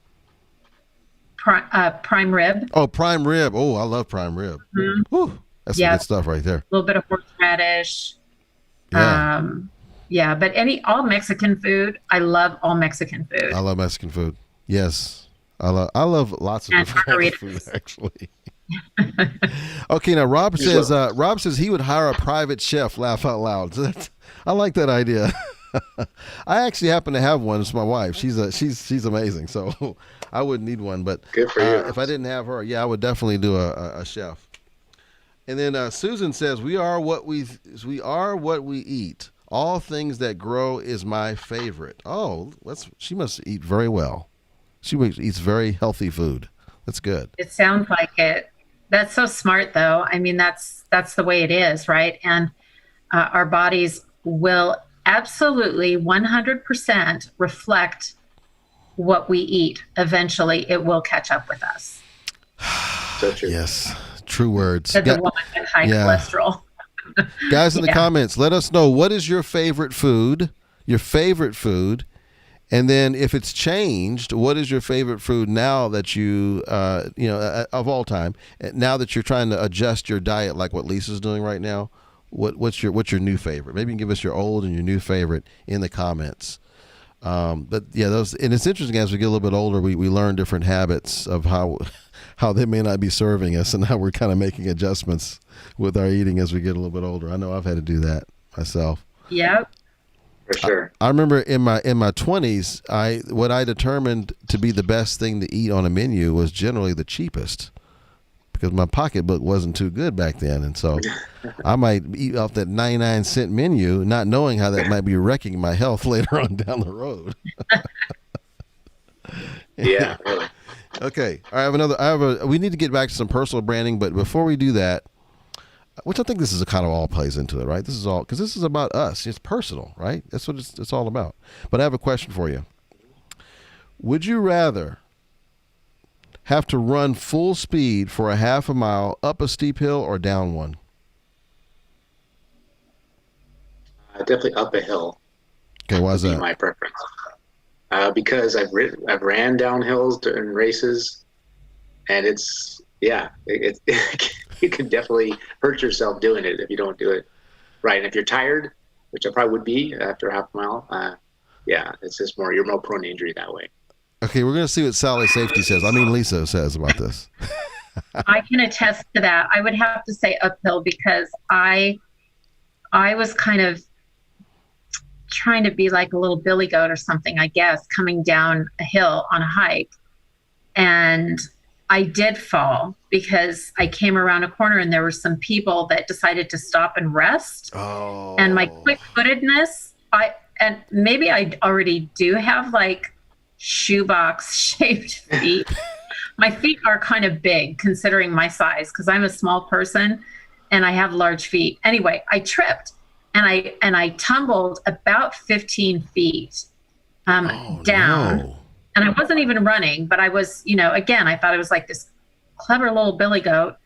Prime rib. Oh, prime rib. Oh, I love prime rib. Mm-hmm. Whew, that's some good stuff right there. A little bit of horseradish. Yeah. But all Mexican food. I love all Mexican food. I love Mexican food. Yes. I love lots of different kinds of food, actually. Okay, now Rob says he would hire a private chef. Laugh out loud. I like that idea. I actually happen to have one. It's my wife. She's amazing. So I wouldn't need one, but good for you. If I didn't have her, I would definitely do a chef. And then Susan says, "We are what we eat. All things that grow is my favorite." Oh, she must eat very well. She eats very healthy food. That's good. It sounds like it. That's so smart, though. I mean, that's the way it is, right? And our bodies will absolutely 100% reflect what we eat. Eventually, it will catch up with us. So true. Yes, true words. The woman with high cholesterol. Guys in the comments, let us know, what is your favorite food? And then if it's changed, what is your favorite food now that you of all time, now that you're trying to adjust your diet like what Lisa's doing right now? What's your new favorite? Maybe you can give us your old and your new favorite in the comments. But yeah, and it's interesting, as we get a little bit older, we learn different habits of how they may not be serving us, and how we're kind of making adjustments with our eating as we get a little bit older. I know I've had to do that myself. Yep. For sure. I remember in my 20s, what I determined to be the best thing to eat on a menu was generally the cheapest, because my pocketbook wasn't too good back then, and so I might eat off that 99-cent menu, not knowing how that might be wrecking my health later on down the road. Yeah, really. Okay, we need to get back to some personal branding, but before we do that, which I think this is kind of all plays into it, right? This is all because this is about us. It's personal, right? That's what it's all about. But I have a question for you. Would you rather have to run full speed for a half a mile up a steep hill or down one? Definitely up a hill. Okay, why is that? My preference. Because I've ran down hills during races, and it you can definitely hurt yourself doing it if you don't do it right. And if you're tired, which I probably would be after a half a mile, it's just you're more prone to injury that way. Okay, we're going to see what Sally Safety says. Lisa says about this. I can attest to that. I would have to say uphill because I was kind of trying to be like a little billy goat or something, I guess, coming down a hill on a hike. And I did fall because I came around a corner and there were some people that decided to stop and rest. Oh. And my quick-footedness, and maybe I already do have like shoebox shaped feet. My feet are kind of big considering my size because I'm a small person and I have large feet. Anyway, I tripped and I tumbled about 15 feet down. No. And I wasn't even running, but I was, again, I thought I was like this clever little billy goat.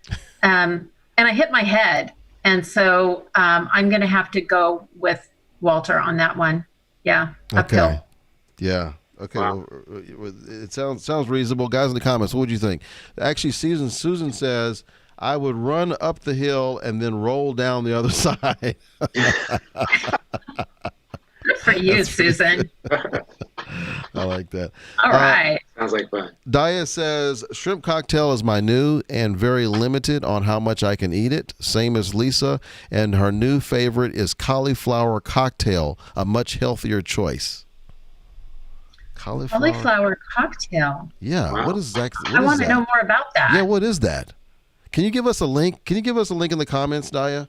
And I hit my head. And so I'm going to have to go with Walter on that one. Yeah. Uphill. Okay. Yeah. Okay. Wow. Well, it sounds reasonable. Guys in the comments, what would you think? Actually, Susan says, I would run up the hill and then roll down the other side. Good for you, Susan. I like that. All right. Sounds like fun. Daya says, shrimp cocktail is my new and very limited on how much I can eat it. Same as Lisa. And her new favorite is cauliflower cocktail, a much healthier choice. Cauliflower cocktail. Yeah. Wow. What is that? I want to know more about that. Yeah. What is that? Can you give us a link? Can you give us a link in the comments, Daya?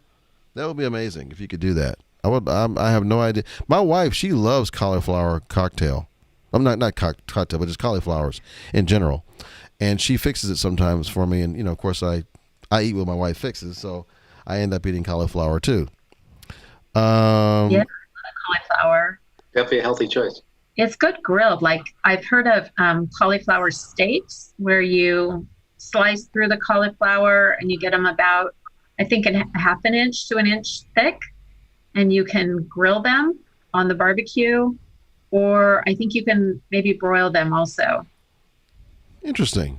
That would be amazing if you could do that. I have no idea. My wife, she loves cauliflower cocktail. I'm not cocktail, but just cauliflowers in general. And she fixes it sometimes for me. And, of course, I eat what my wife fixes. So I end up eating cauliflower too. Yeah, cauliflower. Definitely a healthy choice. It's good grilled. Like I've heard of cauliflower steaks where you slice through the cauliflower and you get them about, I think, a half an inch to an inch thick. And you can grill them on the barbecue, or I think you can maybe broil them also. Interesting.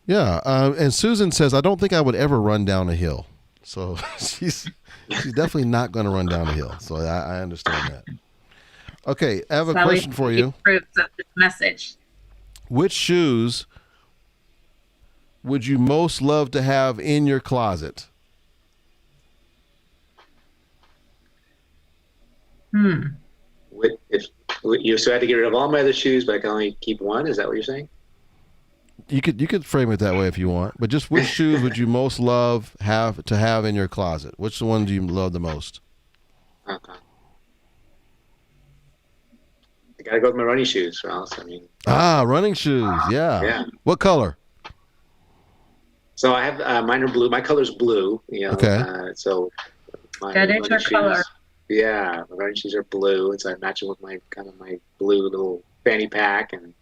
Yeah. And Susan says, I don't think I would ever run down a hill. So she's definitely not going to run down a hill. So I understand that. Okay. I have a question for you. Approves of this message. Which shoes would you most love to have in your closet? If you had to get rid of all my other shoes, but I can only keep one, is that what you're saying? You could frame it that way if you want, but just which shoes would you most love to have in your closet? Which one do you love the most? Okay. I gotta go with my running shoes, Ross. Running shoes. Yeah. Yeah. What color? So I have mine are blue. My color's blue. Okay. So that is your color. Yeah, my running shoes are blue, and so I match it with my blue little fanny pack, and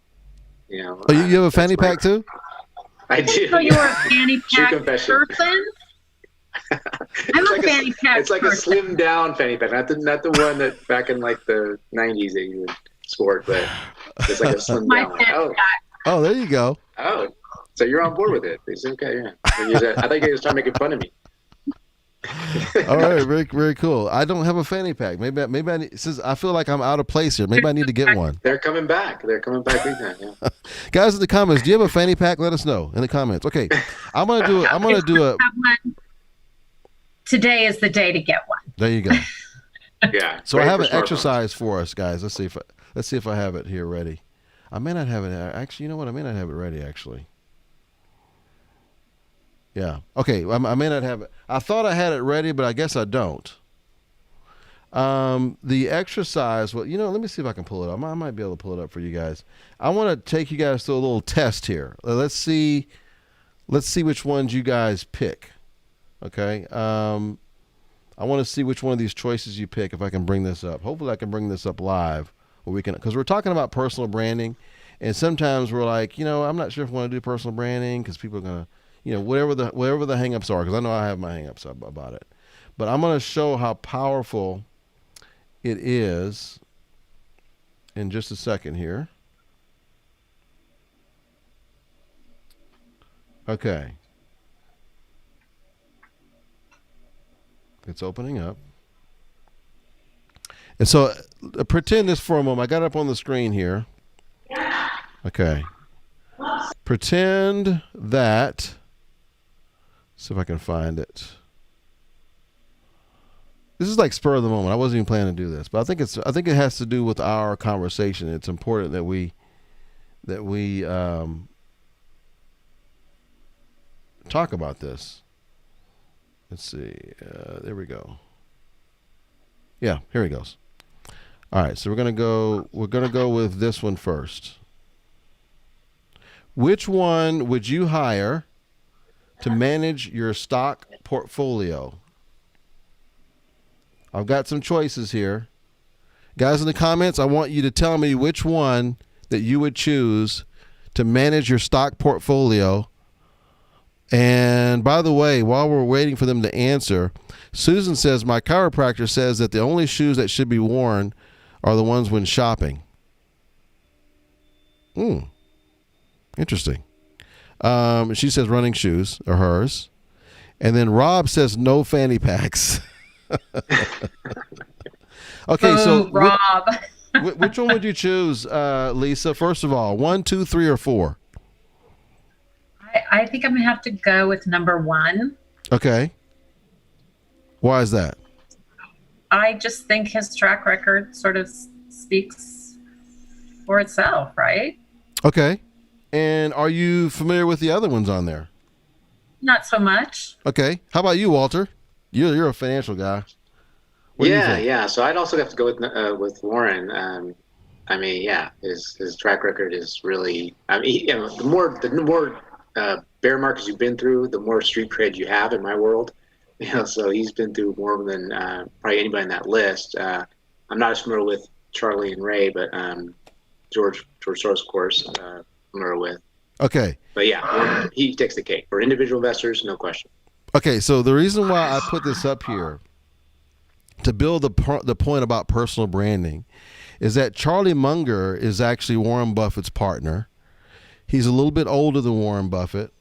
Oh, you have a fanny pack too? I do. So you're a fanny pack person? I'm a fanny pack. It's like a slim down fanny pack, not the one that back in like the '90s that you would sport, but it's like a slim down one. Oh, there you go. Oh, so you're on board with it? It's okay, yeah. I think you were trying to make fun of me. All right, very, very cool. I don't have a fanny pack. Maybe I need, since I feel like I'm out of place here. Maybe I need to get one. They're coming back. Big time. Yeah. Guys in the comments, do you have a fanny pack? Let us know in the comments. Okay, I'm gonna do a. Today is the day to get one. There you go. Yeah. So I have an exercise for us, guys. Let's see if I have it here ready. I may not have it. Actually, you know what? I may not have it ready. Actually. Yeah. Okay. I may not have it. I thought I had it ready, but I guess I don't. The exercise. Well, let me see if I can pull it up. I might be able to pull it up for you guys. I want to take you guys through a little test here. Let's see which ones you guys pick. Okay. I want to see which one of these choices you pick. If I can bring this up, hopefully I can bring this up live, where we can, because we're talking about personal branding, and sometimes we're like, I'm not sure if we want to do personal branding because people are gonna, whatever the hangups are, because I know I have my hangups about it. But I'm going to show how powerful it is in just a second here. Okay. It's opening up. And so pretend this for a moment. I got it up on the screen here. Okay. Pretend that, see if I can find it. This is like spur of the moment. I wasn't even planning to do this, but I think it has to do with our conversation. It's important that we talk about this. Let's see. There we go. Yeah, here he goes. All right, so we're gonna go with this one first. Which one would you hire to manage your stock portfolio? I've got some choices here. Guys in the comments, I want you to tell me which one that you would choose to manage your stock portfolio. And by the way, while we're waiting for them to answer, Susan says, my chiropractor says that the only shoes that should be worn are the ones when shopping. Interesting. She says running shoes are hers. And then Rob says no fanny packs. Okay, so Rob. which one would you choose, Lisa? First of all, 1, 2, 3, or 4? I think I'm gonna have to go with number 1. Okay. Why is that? I just think his track record sort of speaks for itself, right? Okay. And are you familiar with the other ones on there? Not so much. Okay. How about you, Walter? You're a financial guy. What do you think? Yeah. So I'd also have to go with Warren. I mean, yeah, his track record is really. I mean, the more bear markets you've been through, the more street cred you have in my world. So he's been through more than probably anybody on that list. I'm not as familiar with Charlie and Ray, but George Soros, of course, familiar with. Okay. But yeah, he takes the cake for individual investors, no question. Okay, so the reason why I put this up here to build the point about personal branding is that Charlie Munger is actually Warren Buffett's partner. He's a little bit older than Warren Buffett,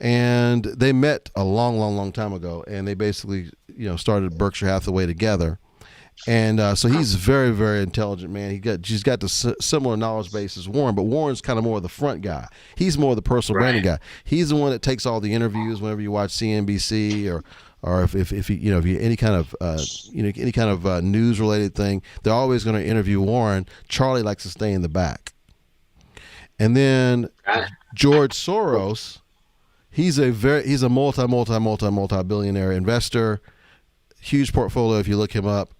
and they met a long time ago, and they basically started Berkshire Hathaway together. And so he's a very, very intelligent man. He's got the similar knowledge base as Warren, but Warren's kind of more of the front guy. He's more of the personal branding guy. He's the one that takes all the interviews whenever you watch CNBC or if you any kind of news related thing, they're always going to interview Warren. Charlie likes to stay in the back. And then George Soros, he's a multi-billionaire investor, huge portfolio if you look him up.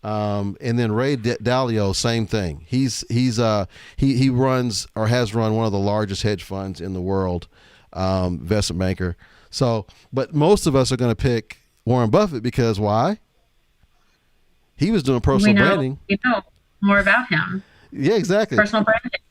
And then Ray Dalio, same thing. He runs or has run one of the largest hedge funds in the world, investment banker. So, but most of us are going to pick Warren Buffett because why? He was doing personal branding. We know more about him. Yeah, exactly. Personal branding.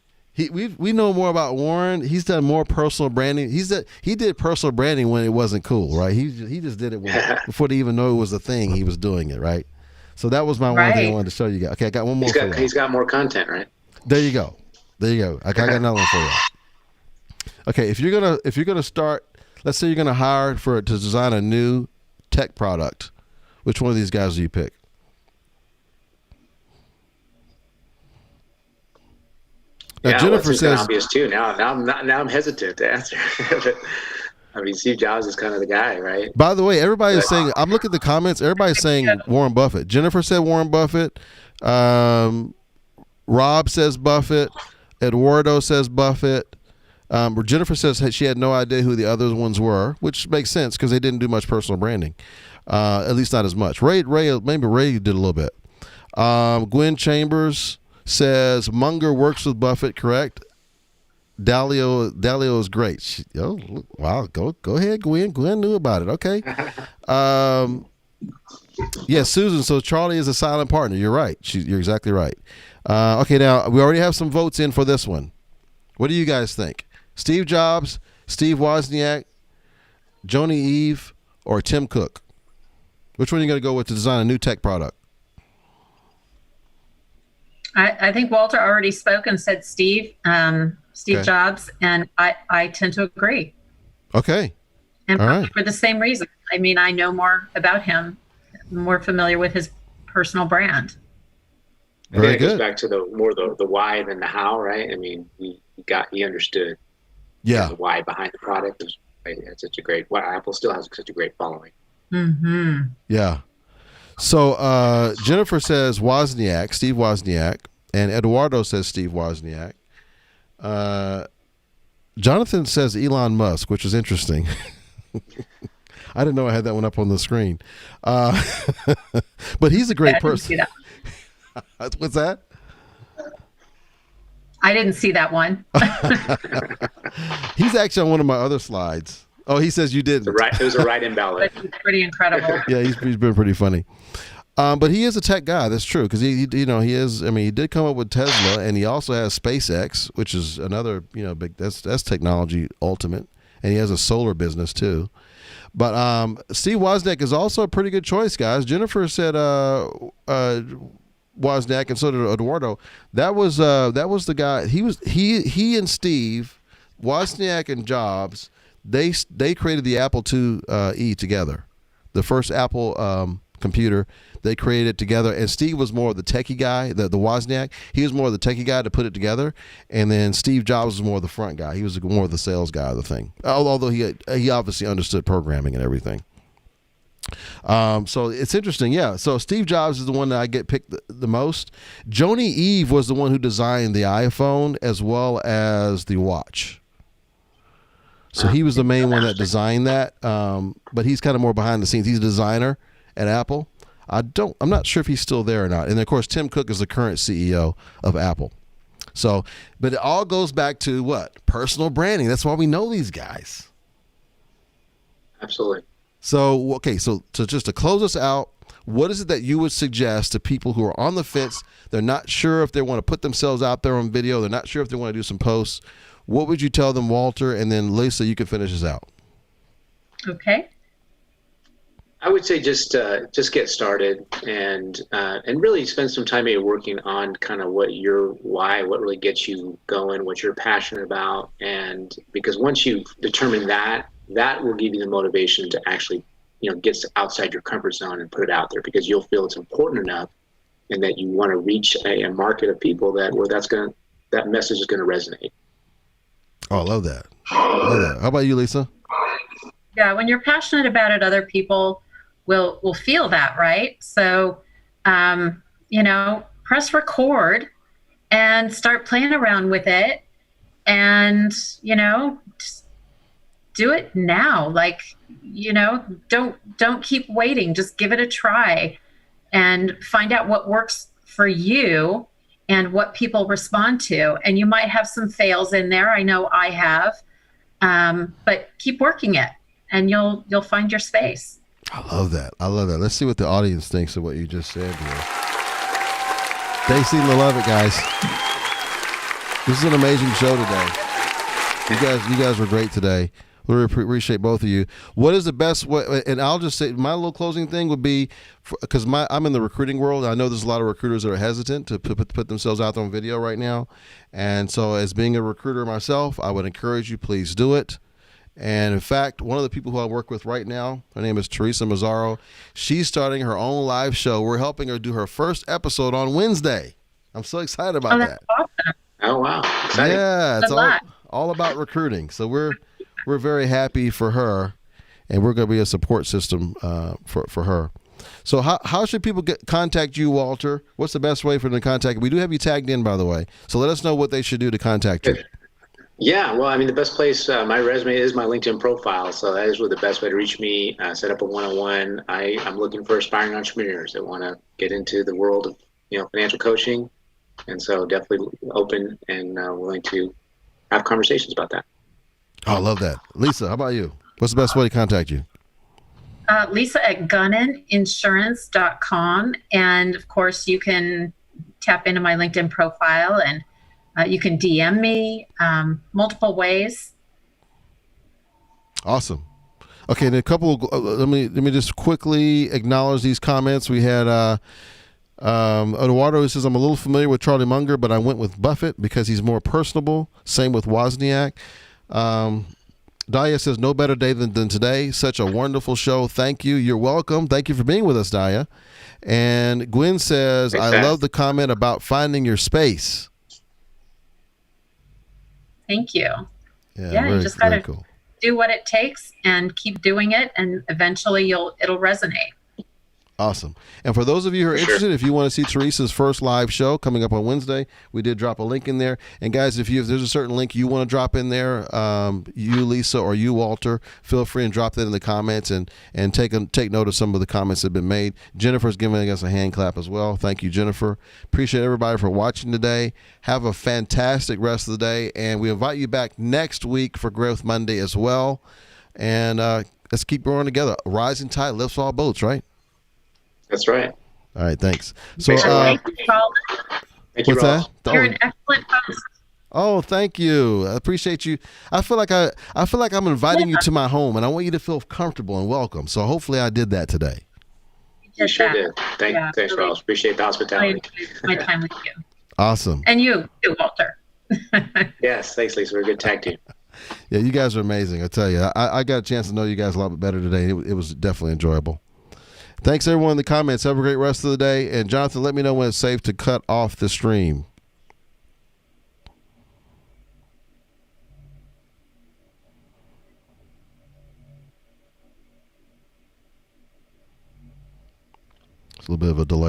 We know more about Warren. He's done more personal branding. He did personal branding when it wasn't cool, right? He just did it before they even know it was a thing. He was doing it, right? So that was my one thing I wanted to show you guys. Okay, I got one more. He's got more content, right? There you go. I got another one for you. Okay, if you're gonna start, let's say you're gonna hire to design a new tech product, which one of these guys do you pick? Now, Jennifer says obvious too. Now I'm hesitant to answer. I mean, Steve Jobs is kind of the guy, right? By the way, everybody's saying, I'm looking at the comments, everybody's saying Warren Buffett. Jennifer said Warren Buffett. Rob says Buffett. Eduardo says Buffett. Jennifer says she had no idea who the other ones were, which makes sense because they didn't do much personal branding, at least not as much. Maybe Ray did a little bit. Gwen Chambers says Munger works with Buffett, correct? Dalio is great. Wow, go ahead, Gwen. Gwen knew about it. Okay. Yeah, Susan. So Charlie is a silent partner. You're right. You're exactly right. Okay, now we already have some votes in for this one. What do you guys think? Steve Jobs, Steve Wozniak, Joni Eve, or Tim Cook? Which one are you going to go with to design a new tech product? I think Walter already spoke and said Steve Jobs, and I tend to agree. Okay. And probably for the same reason. I mean, I know more about him, more familiar with his personal brand. Very good. It goes back to the why than the how, right? I mean, he understood. Yeah. The why behind the product is right. It's such a great. Apple still has such a great following. Mm-hmm. Yeah. So Jennifer says Wozniak, Steve Wozniak, and Eduardo says Steve Wozniak. Jonathan says Elon Musk, which is interesting. I didn't know I had that one up on the screen. But he's a great person. What's that? I didn't see that one. He's actually on one of my other slides. Oh, he says you didn't. It was a write-in ballot. Pretty incredible. Yeah, he's been pretty funny. But he is a tech guy. That's true because he is. I mean, he did come up with Tesla, and he also has SpaceX, which is another big. That's technology ultimate, and he has a solar business too. But Steve Wozniak is also a pretty good choice, guys. Jennifer said Wozniak, and so did Eduardo. That was the guy. He and Steve Wozniak and Jobs. They created the Apple IIe together, the first Apple computer. They created it together, and Steve was more of the techie guy. The Wozniak, he was more of the techie guy to put it together, and then Steve Jobs was more of the front guy. He was more of the sales guy of the thing. Although he obviously understood programming and everything. So it's interesting, yeah. So Steve Jobs is the one that I get picked the most. Joni Eve was the one who designed the iPhone as well as the watch. So he was the main one that designed that, but he's kind of more behind the scenes. He's a designer at Apple. I'm not sure if he's still there or not. And of course, Tim Cook is the current CEO of Apple. So, but it all goes back to what? Personal branding. That's why we know these guys. Absolutely. So, okay, so just to close us out, what is it that you would suggest to people who are on the fence? They're not sure if they want to put themselves out there on video. They're not sure if they want to do some posts. What would you tell them, Walter? And then Lisa, you can finish us out. Okay. I would say just get started and really spend some time maybe working on kind of what really gets you going, what you're passionate about, and because once you've determined that will give you the motivation to actually get outside your comfort zone and put it out there, because you'll feel it's important enough and that you want to reach a market of people that message is going to resonate. Oh, I love that. How about you, Lisa? Yeah, when you're passionate about it, other people will feel that, right? So, press record and start playing around with it, and just do it now. Like, don't keep waiting. Just give it a try and find out what works for you and what people respond to. And you might have some fails in there. I know I have, but keep working it, and you'll find your space. I love that. Let's see what the audience thinks of what you just said here. They seem to love it, guys. This is an amazing show today. You guys were great today. We really appreciate both of you. What is the best way? And I'll just say my little closing thing would be, because I'm in the recruiting world. I know there's a lot of recruiters that are hesitant to put themselves out there on video right now. And so as being a recruiter myself, I would encourage you, please do it. And in fact, one of the people who I work with right now, her name is Teresa Mazzaro. She's starting her own live show. We're helping her do her first episode on Wednesday. I'm so excited about that. Awesome. Oh, wow. Exciting. Yeah, it's all about recruiting. So we're very happy for her, and we're going to be a support system for her. So how should people contact you, Walter? What's the best way for them to contact you? We do have you tagged in, by the way. So let us know what they should do to contact you. Yeah, well, I mean, the best place, my resume is my LinkedIn profile. So that is really the best way to reach me. Set up a one-on-one. I'm looking for aspiring entrepreneurs that want to get into the world of, financial coaching. And so definitely open and willing to have conversations about that. Oh, I love that. Lisa, how about you? What's the best way to contact you? Lisa at gunninsurance.com. And of course, you can tap into my LinkedIn profile and you can DM me multiple ways. Awesome. Okay, and a couple. Let me just quickly acknowledge these comments. We had Eduardo who says, I'm a little familiar with Charlie Munger, but I went with Buffett because he's more personable. Same with Wozniak. Daya says, no better day than today. Such a wonderful show. Thank you. You're welcome. Thank you for being with us, Daya. And Gwen says, I love the comment about finding your space. Thank you. Yeah, you just got to cool. Do what it takes and keep doing it, and eventually it'll resonate. Awesome. And for those of you who are interested, if you want to see Teresa's first live show coming up on Wednesday, we did drop a link in there. And guys, if there's a certain link you want to drop in there, you, Lisa, or you, Walter, feel free and drop that in the comments and take note of some of the comments that have been made. Jennifer's giving us a hand clap as well. Thank you, Jennifer. Appreciate everybody for watching today. Have a fantastic rest of the day. And we invite you back next week for Growth Monday as well. And let's keep growing together. A rising tide lifts all boats, right? That's right. All right, thanks. So, Thank you, what's Ross. that? You're an excellent host. Oh, thank you. I appreciate you. I feel like I'm inviting you to my home, and I want you to feel comfortable and welcome. So hopefully, I did that today. You sure did. Thanks, Ross. Appreciate the hospitality. My time with you. Awesome. And you too, Walter. Yes, thanks, Lisa. We're a good tag team. Yeah, you guys are amazing. I tell you, I got a chance to know you guys a lot better today. It was definitely enjoyable. Thanks, everyone in the comments. Have a great rest of the day. And, Jonathan, let me know when it's safe to cut off the stream. It's a little bit of a delay.